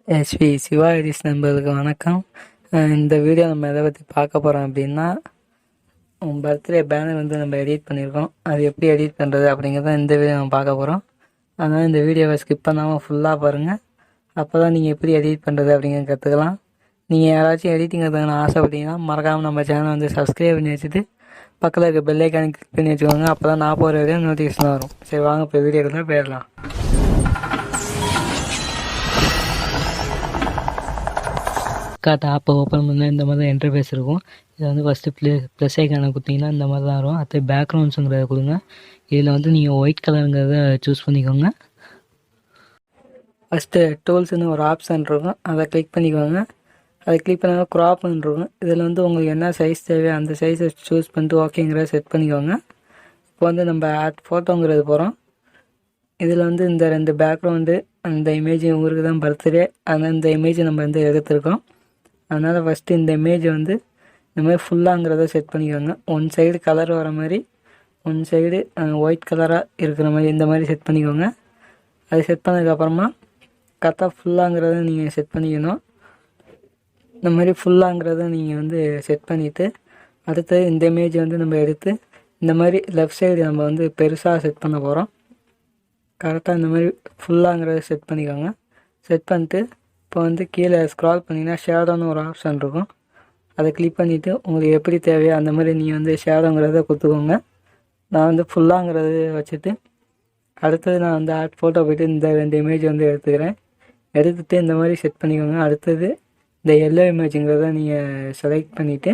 SIVA EDITZ நண்பர்களுக்கு வணக்கம். இந்த வீடியோ நம்ம எதை பற்றி பார்க்க போகிறோம் அப்படின்னா, பர்த்டே பேனர் வந்து நம்ம எடிட் பண்ணியிருக்கோம். அது எப்படி எடிட் பண்ணுறது அப்படிங்கிறத இந்த வீடியோ நம்ம பார்க்க போகிறோம். அதனால் இந்த வீடியோவை ஸ்கிப் பண்ணாமல் ஃபுல்லாக பாருங்கள். அப்போ தான் நீங்கள் எப்படி எடிட் பண்ணுறது அப்படிங்கிறத கற்றுக்கலாம். நீங்கள் யாராச்சும் எடிட்டிங் கற்றுக்கணும் ஆசைப்பட்டீங்கன்னா மறக்காமல் நம்ம சேனலை வந்து சப்ஸ்கிரைப் பண்ணி வச்சுட்டு பக்கத்தில் இருக்க பெல் ஐக்கானை கிளிக் பண்ணி வச்சுக்கோங்க. அப்போ தான் நான் போகிற வீடியோ நோட்டிஃபிகேஷன் வரும். சரி, வாங்க இப்போ வீடியோக்குள்ளே போயிடலாம். ஆப்பை ஓப்பன் பண்ணால் இந்த மாதிரி தான் இன்டர்ஃபேஸ் இருக்கும். இதில் வந்து ஃபஸ்ட்டு ப்ளஸ் ஐக்கானை கொடுத்தீங்கன்னா இந்த மாதிரி தான் வரும். அடுத்து பேக்ரவுண்ட்ஸுங்கிறத கொடுங்க. இதில் வந்து நீங்கள் ஒயிட் கலருங்கிறத சூஸ் பண்ணிக்கோங்க. ஃபஸ்ட்டு டூல்ஸ்னு ஒரு ஆப்ஷன் இருக்கும், அதை கிளிக் பண்ணிக்கோங்க. அதை கிளிக் பண்ணால் க்ராப்னு இருக்கும். இதில் வந்து உங்களுக்கு என்ன சைஸ் தேவையோ அந்த சைஸை சூஸ் பண்ணிட்டு ஓகேங்கிறத செட் பண்ணிக்கோங்க. இப்போ வந்து நம்ம ஆட் ஃபோட்டோங்கிறது போகிறோம். இதில் வந்து இந்த 2 பேக்ரவுண்டு, அந்த இமேஜ் உங்களுக்கு தான் பர்த்டே, அதனால் இந்த இமேஜை நம்ம வந்து எடுத்துருக்கோம். அதனால் ஃபஸ்ட்டு இந்த இமேஜ் வந்து இந்த மாதிரி ஃபுல்லாங்கிறத செட் பண்ணிக்கோங்க. ஒன் சைடு கலர் வர மாதிரி, ஒன் சைடு ஒயிட் கலராக இருக்கிற மாதிரி இந்த மாதிரி செட் பண்ணிக்கோங்க. அது செட் பண்ணதுக்கப்புறமா கரெக்டாக ஃபுல்லாங்கிறத நீங்கள் செட் பண்ணிக்கணும். இந்த மாதிரி ஃபுல்லாங்கிறத நீங்கள் வந்து செட் பண்ணிவிட்டு அடுத்து இந்த இமேஜ் வந்து நம்ம எடுத்து இந்த மாதிரி லெஃப்ட் சைடு நம்ம வந்து பெருசாக செட் பண்ண போகிறோம். கரெக்டாக இந்த மாதிரி ஃபுல்லாங்கிறத செட் பண்ணிக்கோங்க. செட் பண்ணிட்டு இப்போ வந்து கீழே ஸ்க்ரால் பண்ணிங்கன்னா ஷேடோன்னு ஒரு ஆப்ஷன் இருக்கும். அதை கிளிக் பண்ணிவிட்டு உங்களுக்கு எப்படி தேவையோ அந்த மாதிரி நீங்கள் வந்து ஷேடோங்கிறத கொடுத்துக்கோங்க. நான் வந்து ஃபுல்லாங்கிறது வச்சுட்டு அடுத்தது நான் வந்து ஆட் ஃபோட்டோ போய்ட்டு இந்த 2 இமேஜ் வந்து எடுத்துக்கிறேன். எடுத்துகிட்டு இந்த மாதிரி செட் பண்ணிக்கோங்க. அடுத்தது இந்த எல்லோ இமேஜுங்கிறத நீங்கள் செலக்ட் பண்ணிவிட்டு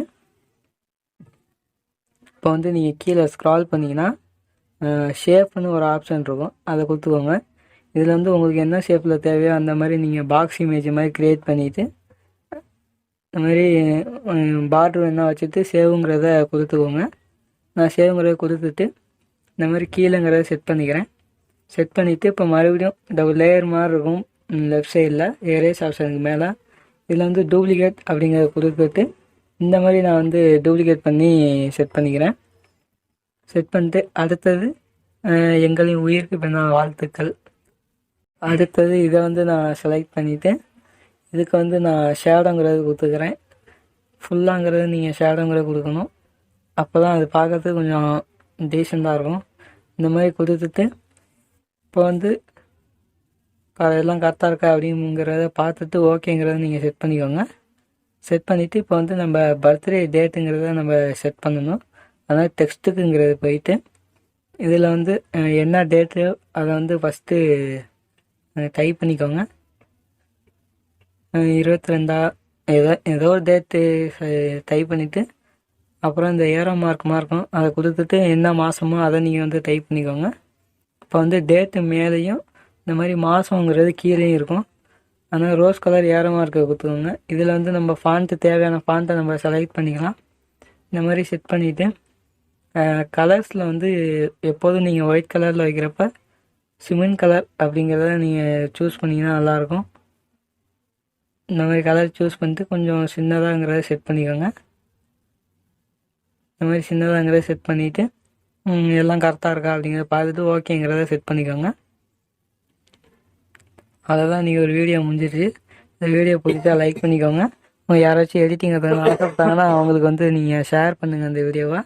இப்போ வந்து நீங்கள் கீழே ஸ்க்ரால் பண்ணிங்கன்னா ஷேப்னு ஒரு ஆப்ஷன் இருக்கும், அதை கொடுத்துக்கோங்க. இதில் வந்து உங்களுக்கு என்ன ஷேப்பில் தேவையோ அந்த மாதிரி நீங்கள் பாக்ஸ் இமேஜ் மாதிரி க்ரியேட் பண்ணிவிட்டு இந்த மாதிரி பார்ட்ரு வேணால் வச்சுட்டு சேவுங்கிறத கொடுத்துக்கோங்க. நான் சேவுங்கிறத கொடுத்துட்டு இந்த மாதிரி கீழேங்கிறத செட் பண்ணிக்கிறேன். செட் பண்ணிவிட்டு இப்போ மறுபடியும் இந்த லேயர் மாதிரி இருக்கும் லெஃப்ட் சைடில் எரேஸ் ஆப்ஷனுக்கு மேலே. இதில் வந்து டூப்ளிகேட் அப்படிங்கிறத கொடுத்துட்டு இந்த மாதிரி நான் வந்து டூப்ளிகேட் பண்ணி செட் பண்ணிக்கிறேன். செட் பண்ணிட்டு அடுத்தது எங்களின் உயிருக்கு பின்னால் வாழ்த்துக்கள். அடுத்தது இதை வந்து நான் செலக்ட் பண்ணிவிட்டு இதுக்கு வந்து நான் ஷேடோங்கிறது கொடுத்துக்கிறேன். ஃபுல்லாங்கிறது நீங்கள் ஷேடோங்கிறது கொடுக்கணும். அப்போ தான் அது பார்க்கறதுக்கு கொஞ்சம் டீசெண்டாக இருக்கும். இந்த மாதிரி கொடுத்துட்டு இப்போ வந்து எல்லாம் கரெக்டாக இருக்கா அப்படிங்கிறத பார்த்துட்டு ஓகேங்கிறத நீங்கள் செட் பண்ணிக்கோங்க. செட் பண்ணிவிட்டு இப்போ வந்து நம்ம பர்த்டே டேட்டுங்கிறத நம்ம செட் பண்ணணும். அதனால் டெக்ஸ்ட்டுக்குங்கிறது போயிட்டு இதில் வந்து என்ன டேட்டு அதை வந்து ஃபஸ்ட்டு டைப் பண்ணிக்கோங்க. 22 ஏதோ ஒரு டேட்டு டைப் பண்ணிவிட்டு அப்புறம் இந்த ஏரோ மார்க்கும் அதை கொடுத்துட்டு என்ன மாதமோ அதை நீங்கள் வந்து டைப் பண்ணிக்கோங்க. இப்போ வந்து டேட்டு மேலேயும் இந்த மாதிரி மாதங்கிறது கீழேயும் இருக்கும். அதனால் ரோஸ் கலர் ஏரோ மார்க்கை கொடுத்துக்கோங்க. இதில் வந்து நம்ம ஃபாண்ட்டு தேவையான ஃபாண்ட்டை நம்ம செலக்ட் பண்ணிக்கலாம். இந்த மாதிரி செட் பண்ணிவிட்டு கலர்ஸில் வந்து எப்போதும் நீங்கள் ஒயிட் கலரில் வைக்கிறப்ப சிமெண்ட் கலர் அப்படிங்கிறத நீங்கள் சூஸ் பண்ணிங்கன்னா நல்லாயிருக்கும். இந்த மாதிரி கலர் சூஸ் பண்ணிட்டு கொஞ்சம் சின்னதாங்கிறத செட் பண்ணிக்கோங்க. இந்த மாதிரி சின்னதாங்கிறத செட் பண்ணிவிட்டு எல்லாம் கரெக்டாக இருக்கா அப்படிங்கிறத பார்த்துட்டு ஓகேங்கிறத செட் பண்ணிக்கோங்க. அதை தான் நீங்கள் ஒரு வீடியோ முடிஞ்சிருச்சு. இந்த வீடியோ பிடிச்சா லைக் பண்ணிக்கோங்க. யாராச்சும் எடிட்டிங் ஆசைப்பட்டாங்கன்னா அவங்களுக்கு வந்து நீங்கள் ஷேர் பண்ணுங்கள் இந்த வீடியோவை.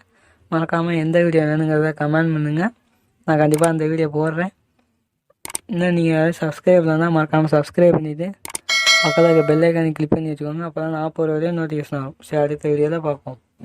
மறக்காமல் எந்த வீடியோ வேணுங்கிறத கமெண்ட் பண்ணுங்கள். நான் கண்டிப்பாக அந்த வீடியோ போடுறேன். இன்னும் நீங்கள் சப்ஸ்கிரைப் பண்ணால் மறக்காமல் சப்ஸ்கிரைப் பண்ணிவிட்டு பக்கத்தில் இருக்க பெல் ஐக்கானை கிளிக் பண்ணி வச்சுக்கோங்க. அப்போ தான் நான் போகிற வரையும் நோட்டிஃபிகேஷன் ஆகும். சரி, அடுத்த வீடியோவில் பார்ப்போம்.